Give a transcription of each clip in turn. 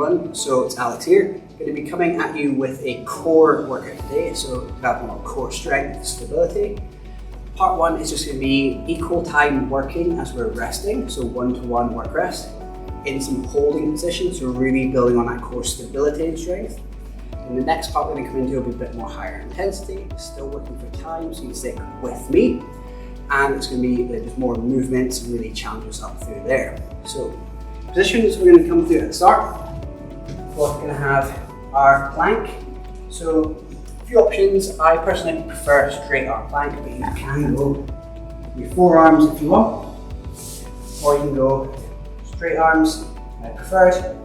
everyone, so it's Alex here. Going to be coming at you with a core workout today, so that one core strength, stability. Part one is just going to be equal time working as we're resting, so one-to-one work rest in some holding positions, so really building on that core stability and strength. And the next part we're going to come into will be a bit more higher intensity, still working for time, so you can stick with me. And it's going to be just more movements and really challenge us up through there. So positions we're going to come through at the start. We're going to have our plank. So a few options. I personally prefer straight arm plank, but you can go with your forearms if you want, or you can go straight arms, I prefer it,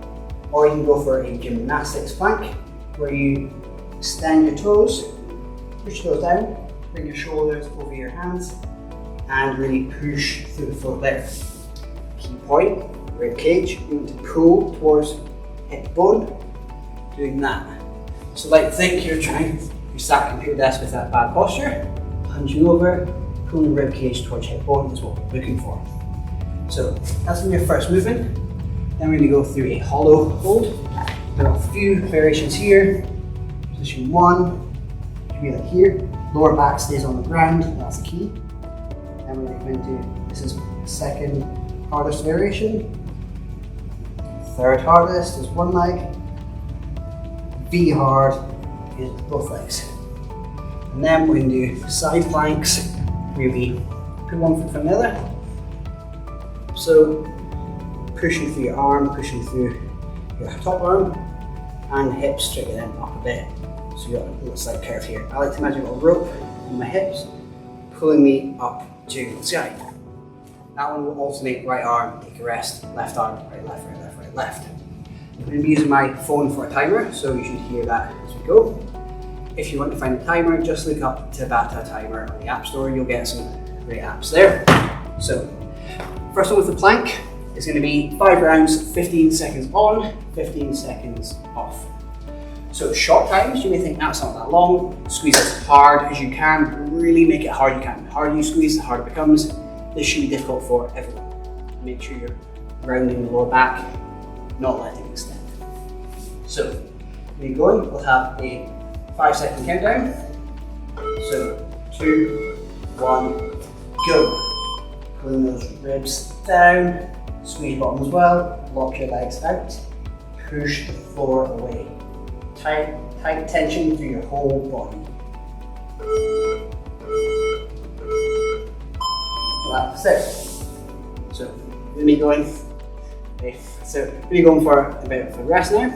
or you can go for a gymnastics plank where you extend your toes, push those down, bring your shoulders over your hands, and really push through the floor there. Key point, rib cage, you want to pull towards hip bone, doing that. So like think you're sat at your desk with that bad posture, punching over, pulling the rib cage towards hip bone is what we're looking for. So that's going to be your first movement. Then we're going to go through a hollow hold. There are a few variations here. Position one, should be like here. Lower back stays on the ground, that's the key. Then we're going to come into, this is the second hardest variation. Third hardest is one leg. V hard is both legs. And then we're going to do side planks, really put one foot from the other. So pushing through your arm, pushing through your top arm, and hips straight then up a bit. So you've got a little slight curve here. I like to imagine a little rope on my hips, pulling me up to the sky. That one will alternate right arm, take a rest, left arm, right, left, right, left, right, left. I'm going to be using my phone for a timer, so you should hear that as we go. If you want to find a timer, just look up Tabata timer on the App Store, you'll get some great apps there. So, first one with the plank is going to be 5 rounds, 15 seconds on, 15 seconds off. So short times, you may think that's not that long, squeeze as hard as you can, really make it hard you can. The harder you squeeze, the harder it becomes. This should be difficult for everyone. Make sure you're rounding the lower back, not letting it extend. So, when you're going, we'll have a 5-second countdown. So, 2, 1, go. Pulling those ribs down, squeeze bottom as well, lock your legs out, push the floor away. Tight tension through your whole body. That's it. So, we'll be going for a bit of a rest now,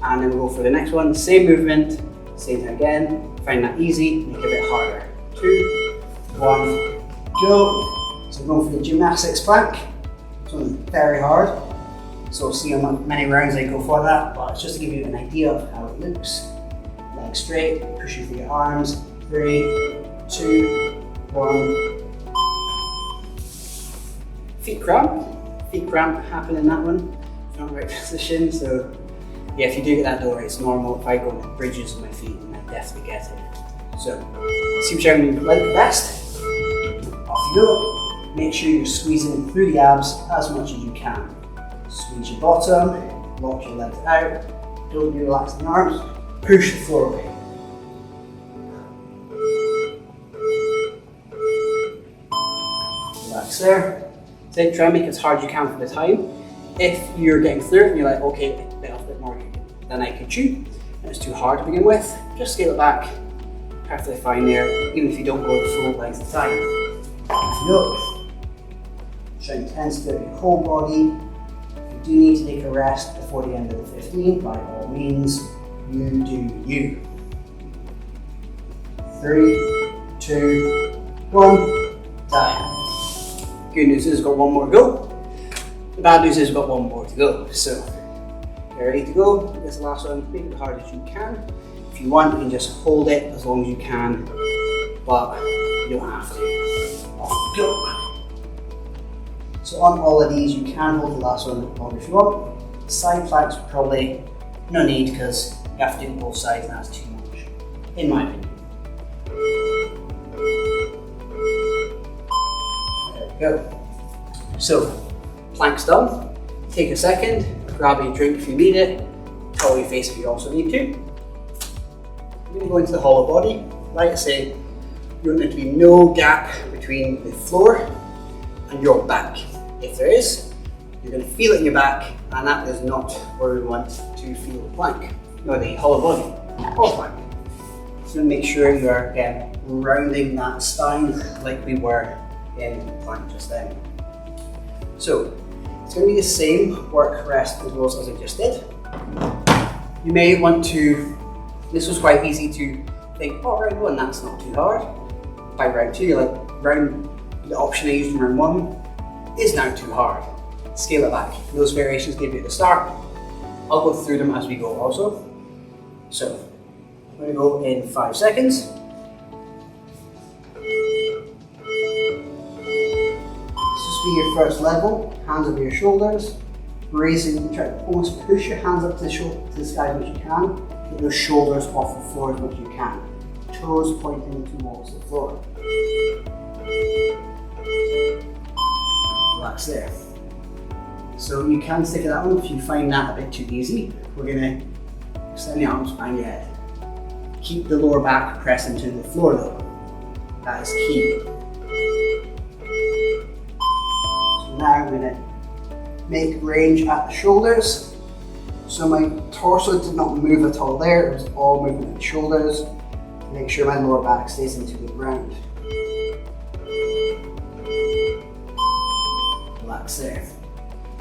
and then we'll go for the next one. Same movement, same time again. Find that easy, make it a bit harder. 2, 1, go. So we're going for the gymnastics plank. This one's very hard. So we'll see how many rounds I go for that, but it's just to give you an idea of how it looks. Legs straight, pushing through your arms. 3, 2, 1. Feet cramp happen in that one. It's not the right position, so yeah, if you do get that door, it's normal. If I go into bridges with my feet, I definitely get it. So, see whichever you like the best. Off you go. Make sure you're squeezing through the abs as much as you can. Squeeze your bottom, lock your legs out, don't be relaxing the arms, push the floor away. Relax there. So try and make it as hard as you can for the time. If you're getting through it and you're like, okay, a bit more than I could chew, and it's too hard to begin with, just scale it back. Perfectly fine there, even if you don't go the full length of time. Off you go. Show intensity of your whole body. If you do need to take a rest before the end of the 15, by all means, you do you. 3, 2, 1, down. Good news is we've got one more to go. The bad news is we've got one more to go. So, you're ready to go. This last one, make it as hard as you can. If you want, you can just hold it as long as you can, but you don't have to. Off you go. So on all of these, you can hold the last one longer if you want. Side planks, probably no need because you have to do both sides and that's too much, in my opinion. There we go. So, plank's done. Take a second, grab a drink if you need it, towel your face if you also need to. We're going to go into the hollow body. Like I say, you want there to be no gap between the floor and your back. If there is, you're going to feel it in your back, and that is not where we want to feel the plank, no, the hollow body, or plank. So make sure you are again rounding that spine like we were in plank just then. So it's going to be the same work rest as well as I just did. You may want to, this was quite easy to think, oh round one, that's not too hard. By round two, you're like, the option I used in round one is now too hard. Scale it back. Those variations gave you at the start. I'll go through them as we go also. So I'm going to go in 5 seconds. This will be your first level. Hands over your shoulders. Raising, try to almost push your hands up to the sky as much as you can. Get your shoulders off the floor as much as you can. Toes pointing towards the floor. Relax there. So you can stick at that one if you find that a bit too easy. We're going to extend the arms behind your head. Keep the lower back pressed into the floor though. That is key. So now I'm going to make range at the shoulders. So my torso did not move at all there, it was all movement at the shoulders. Make sure my lower back stays into the ground. Relax there.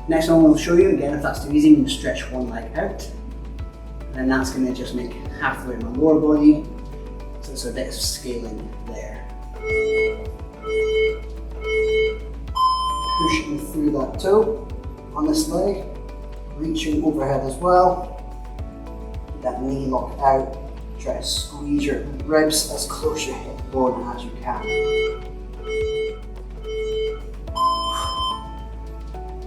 Next one we'll show you, again if that's too easy, you can stretch one leg out. And then that's going to just make half the way my lower body, so it's a bit of scaling there. Pushing through that toe on this leg, reaching overhead as well. Keep that knee locked out. Try to squeeze your ribs as close to your hip bone as you can.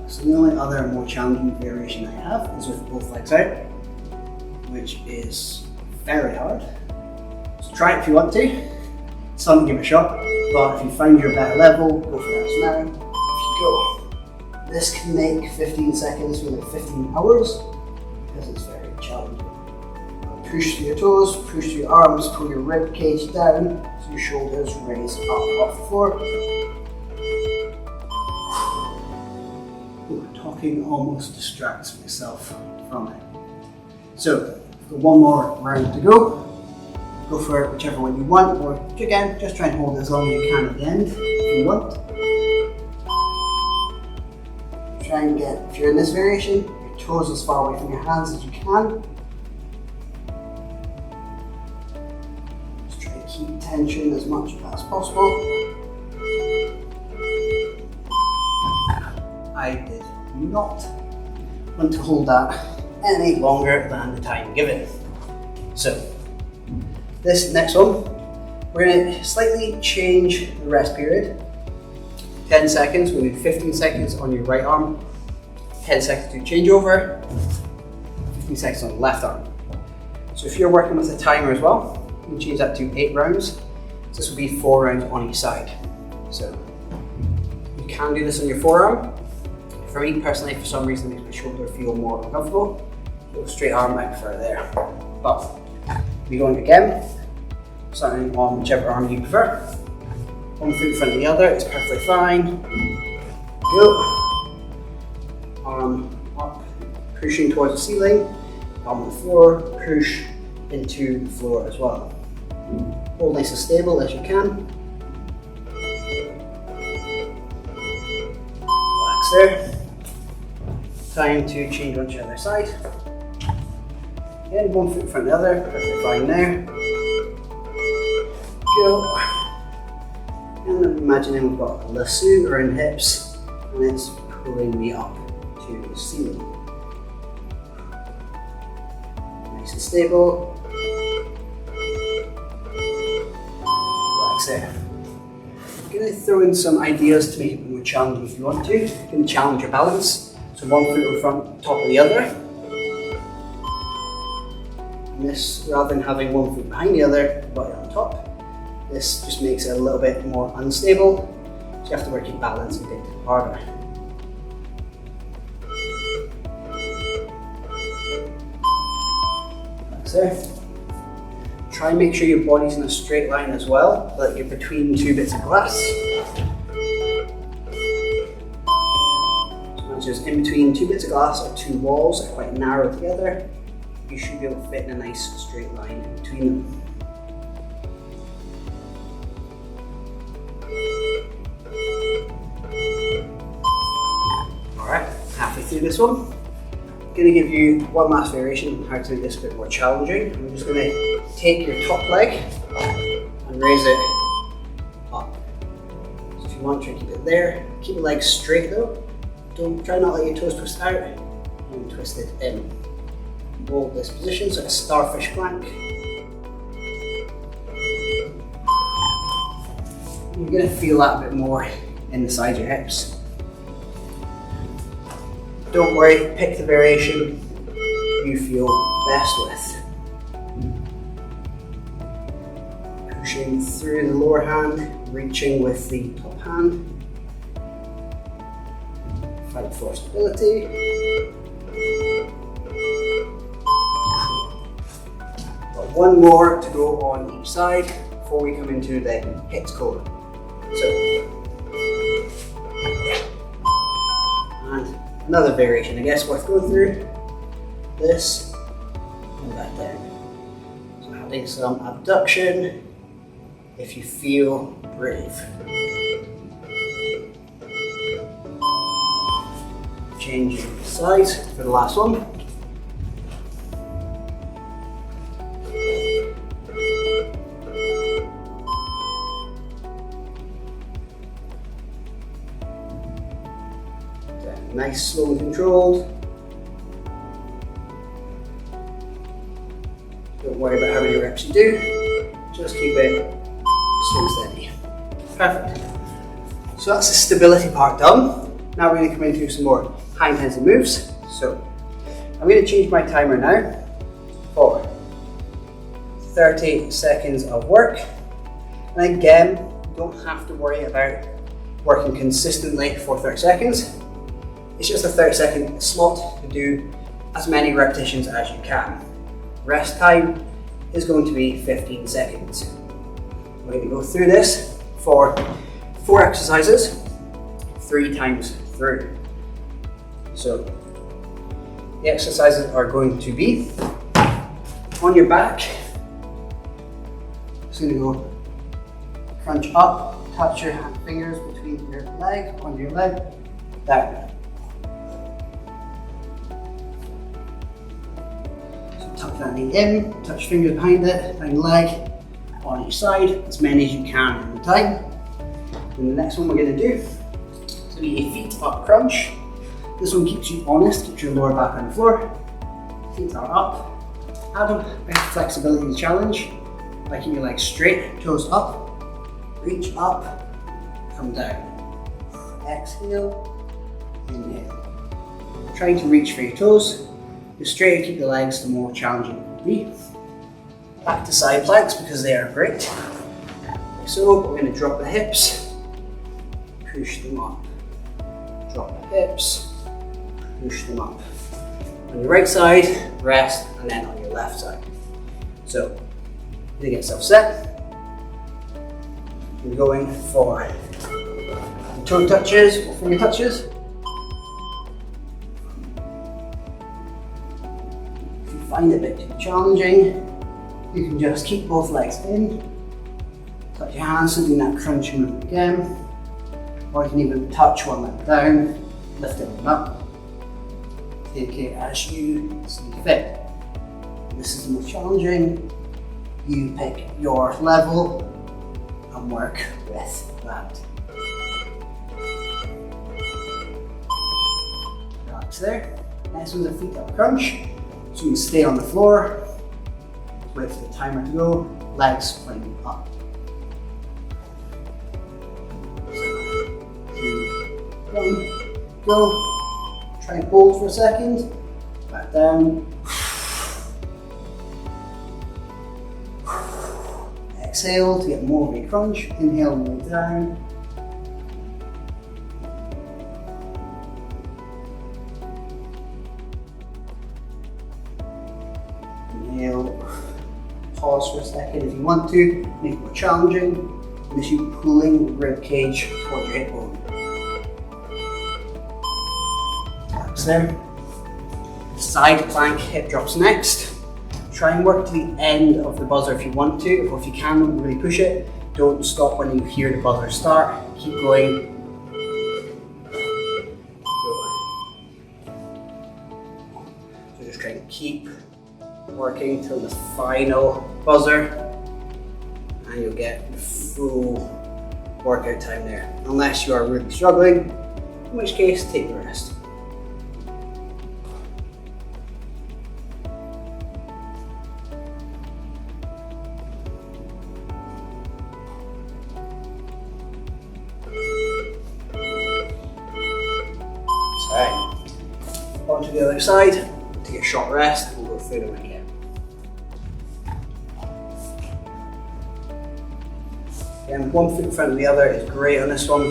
So the only other more challenging variation I have is with both legs out, which is very hard. So try it if you want to. Some give it a shot, but if you find your better level, go for that. So now, if you go, this can make 15 seconds feel like 15 hours because it's very challenging. Push through your toes, push through your arms, pull your rib cage down so your shoulders raise up off the floor. Ooh, talking almost distracts myself from it. So, we've got one more round to go. Go for it whichever one you want, or again, just try and hold it as long as you can at the end if you want. Try and get, if you're in this variation, your toes as far away from your hands as you can. Keep tension as much as possible. I did not want to hold that any longer than the time given. So, this next one, we're going to slightly change the rest period. 10 seconds, we'll do 15 seconds on your right arm, 10 seconds to changeover, 15 seconds on the left arm. So if you're working with a timer as well, you can change that to 8 rounds. So this will be 4 rounds on each side. So you can do this on your forearm. For me personally, for some reason, it makes my shoulder feel more uncomfortable. So straight arm, I prefer there. But we're going again, starting on whichever arm you prefer. One foot in front of the other is perfectly fine. Go. Arm up, pushing towards the ceiling. Arm on the floor, push into the floor as well. Hold nice and stable as you can. Relax there. Time to change on to the other side. Again, one foot in front of the other, perfectly fine there. Go. And imagining we've got a lasso around the hips and it's pulling me up to the ceiling. Nice and stable. Relax there. I'm going to throw in some ideas to make it more challenging if you want to. You can challenge your balance. So one foot in front, top of the other. And this, rather than having one foot behind the other, body on top, this just makes it a little bit more unstable. So you have to work your balance a bit harder. Relax there. Try and make sure your body's in a straight line as well, like you're between two bits of glass. So once you're in between two bits of glass or two walls that are quite narrow together, you should be able to fit in a nice straight line in between them. Alright, halfway through this one. I'm going to give you one last variation on how to make this a bit more challenging. I'm just going to take your top leg and raise it up. So if you want to keep it there, keep the legs straight though. Try not to let your toes twist out and twist it in. Hold this position, so a Starfish Plank. You're going to feel that a bit more in the sides of your hips. Don't worry, pick the variation you feel best with. Pushing through the lower hand, reaching with the top hand. Fight for stability. Got one more to go on each side before we come into the hips collar. And another variation, I guess, worth going through. This and that down. So adding some abduction if you feel brave. Changing sides for the last one. Nice, slow and controlled. Don't worry about how many reps you do, just keep it slow and steady. Perfect. So that's the stability part done. Now we're going to come into some more high intensity moves. So I'm going to change my timer now for 30 seconds of work. And again, you don't have to worry about working consistently for 30 seconds. It's just a 30-second slot to do as many repetitions as you can. Rest time is going to be 15 seconds. We're going to go through this for 4 exercises, 3 times through. So the exercises are going to be on your back. Just going to go crunch up, touch your fingers between your leg, onto your leg, down. Tuck that knee in, touch fingers behind it, down leg, on each side, as many as you can at a time. And the next one we're going to do is going to be a feet up crunch. This one keeps you honest, keeps your lower back on the floor. Feet are up. Add a bit of flexibility to the challenge by keeping your legs straight, toes up, reach up, come down. Exhale, inhale. Trying to reach for your toes. The straighter you keep the legs, the more challenging it will be. Back to side planks because they are great. Like so, we're going to drop the hips, push them up. Drop the hips, push them up. On your right side, rest, and then on your left side. So, going to get yourself set. We're going for toe touches or finger touches. Find it a bit too challenging, you can just keep both legs in, touch your hands, so doing that crunching movement again, or you can even touch one leg down, lift it up, take it as you see fit. This is the most challenging, you pick your level and work with that. Relax there. Next one's a feet up crunch. So you can stay on the floor, wait for the timer to go, legs pointing up. 3, 1, go. Try and hold for a second, back down. Exhale to get more of a crunch, inhale and way down. Inhale, pause for a second if you want to, make it more challenging. And this you pulling the rib cage towards your hip bone. Relax there. Side plank hip drops next. Try and work to the end of the buzzer if you want to, or if you can, really push it. Don't stop when you hear the buzzer start. Keep going. So just try and keep working till the final buzzer, and you'll get the full workout time there. Unless you are really struggling, in which case take a rest. On to the other side, take a short rest, and we'll go through them again. Again, one foot in front of the other is great on this one.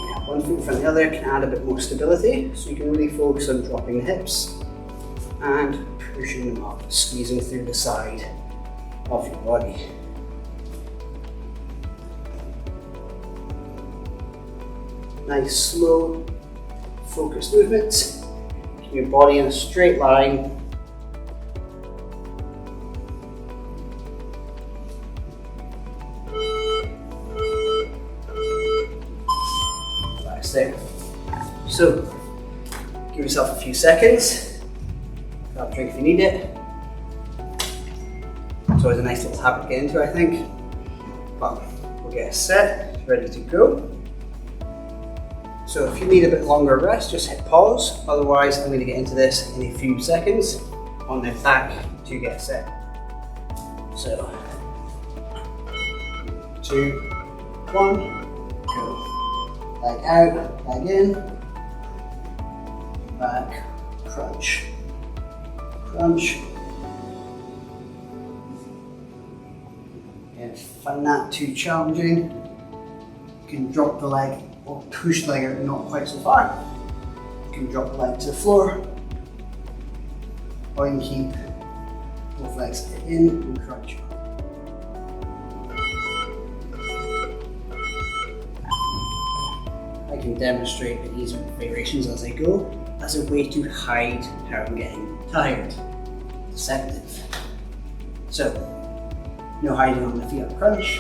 Yeah, one foot in front of the other can add a bit more stability, so you can really focus on dropping the hips and pushing them up, squeezing through the side of your body. Nice, slow, focused movements. Keep your body in a straight line. Relax there. So, give yourself a few seconds. Grab a drink if you need it. It's always a nice little habit to get into, I think. But we'll get set, ready to go. So if you need a bit longer rest, just hit pause. Otherwise, I'm going to get into this in a few seconds on the back to get set. So, 2, 1, go. Leg out, leg in, back, crunch, crunch. And if you find that too challenging, you can drop the leg or push the leg out not quite so far. You can drop the leg to the floor, or you can keep both legs in and crunch. I can demonstrate the easier variations as I go, as a way to hide how I'm getting tired. Deceptive. So, no hiding on the feet up crunch.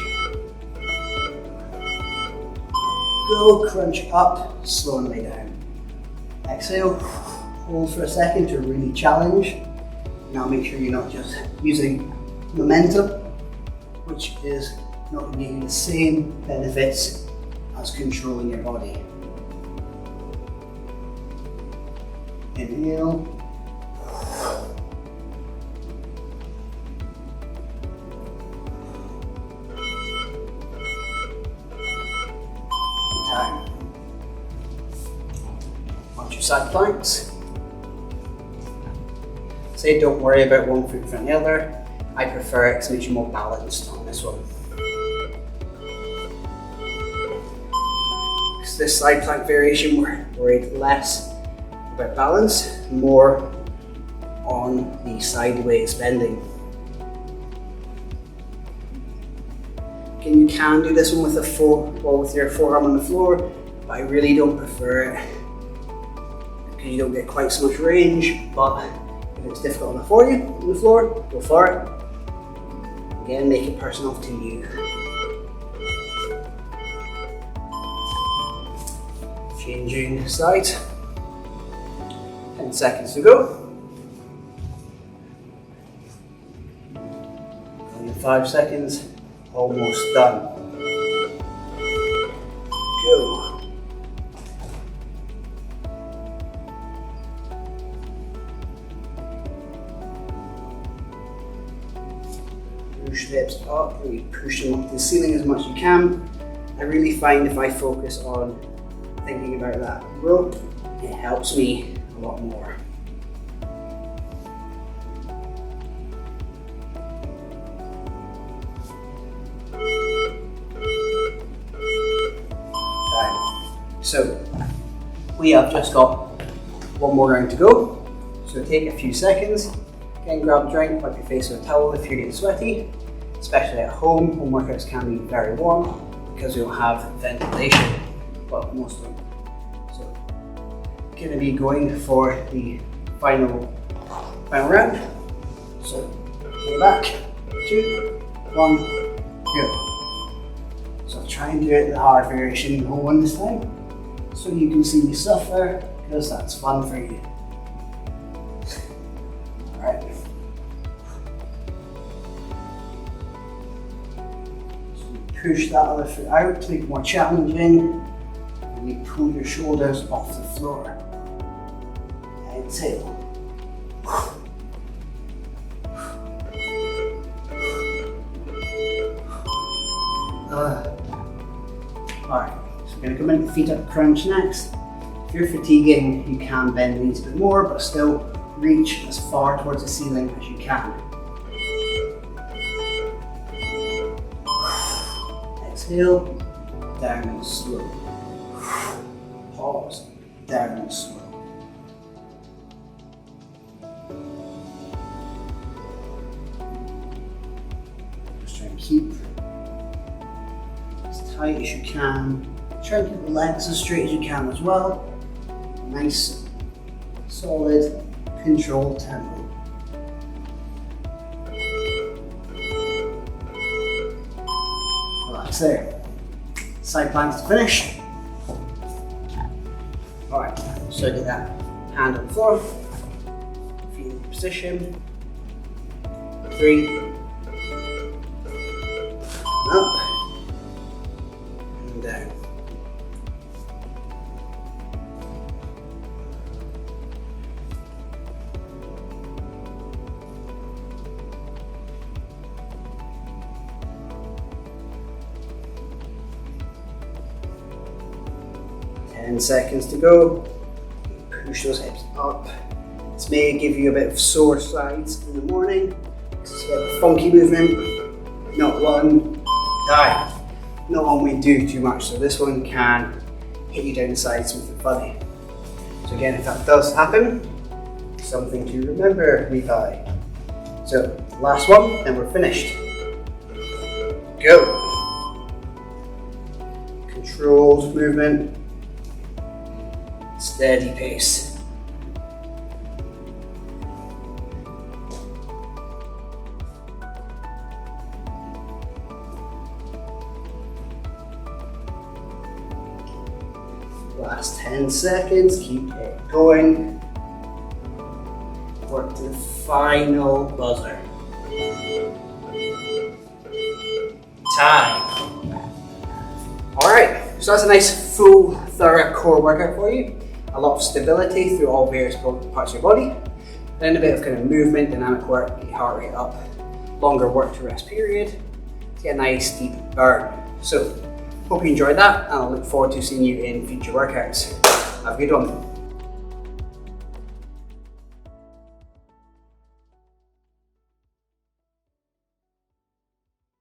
Go, crunch up, slow and lay down. Exhale, hold for a second to really challenge. Now make sure you're not just using momentum, which is not going to give you the same benefits as controlling your body. Inhale. Time. Onto your side planks. Say don't worry about one foot in front of the other. I prefer it because it makes you more balanced on this one. Because this side plank variation, we're worried less about balance, more on the sideways bending. You can do this one with with your forearm on the floor, but I really don't prefer it because you don't get quite so much range. But if it's difficult enough for you on the floor, go for it. Again, make it personal to you. Changing sides. 10 seconds to go. Only 5 seconds. Almost done. Go. Push the hips up, really push them up to the ceiling as much as you can. I really find if I focus on thinking about that rope, it helps me a lot more. So we have just got one more round to go. So take a few seconds, Again, grab a drink, wipe your face with a towel if you're getting sweaty. Especially at home, home workouts can be very warm because we don't have ventilation. Well, most of them. So, going to be going for the final round. So, go back, 2, 1, go. So try and do it the hard variation in one this time, so you can see me suffer, because that's fun for you. Alright. So you push that other foot out to make it more challenging, and you pull your shoulders off the floor. Exhale. Alright, so we're going to come in, feet up crunch next. If you're fatiguing, you can bend the knees a bit more, but still reach as far towards the ceiling as you can. Exhale, down and slow. Pause, down and slow. Just try and keep tight as you can. Try and keep the legs as straight as you can as well. Nice, solid, controlled tempo. Relax there. Side planks to finish. Alright, so get that hand on the floor. Feet in position. 3. Up. Down. Ten seconds to go. Push those hips up. This may give you a bit of sore sides in the morning. It's a bit of a funky movement. Not one. Time. Not one we do too much, so this one can hit you down the sides something funny. So again, if that does happen, something to remember, Levi. So last one, and we're finished. Go. Controlled movement, steady pace. Last 10 seconds, keep it going. Work to the final buzzer. Time. Alright, so that's a nice full, thorough core workout for you. A lot of stability through all various parts of your body. Then a bit of kind of movement, dynamic work, get your heart rate up. Longer work to rest period to get a nice deep burn. So, hope you enjoyed that, and I look forward to seeing you in future workouts. Have a good one.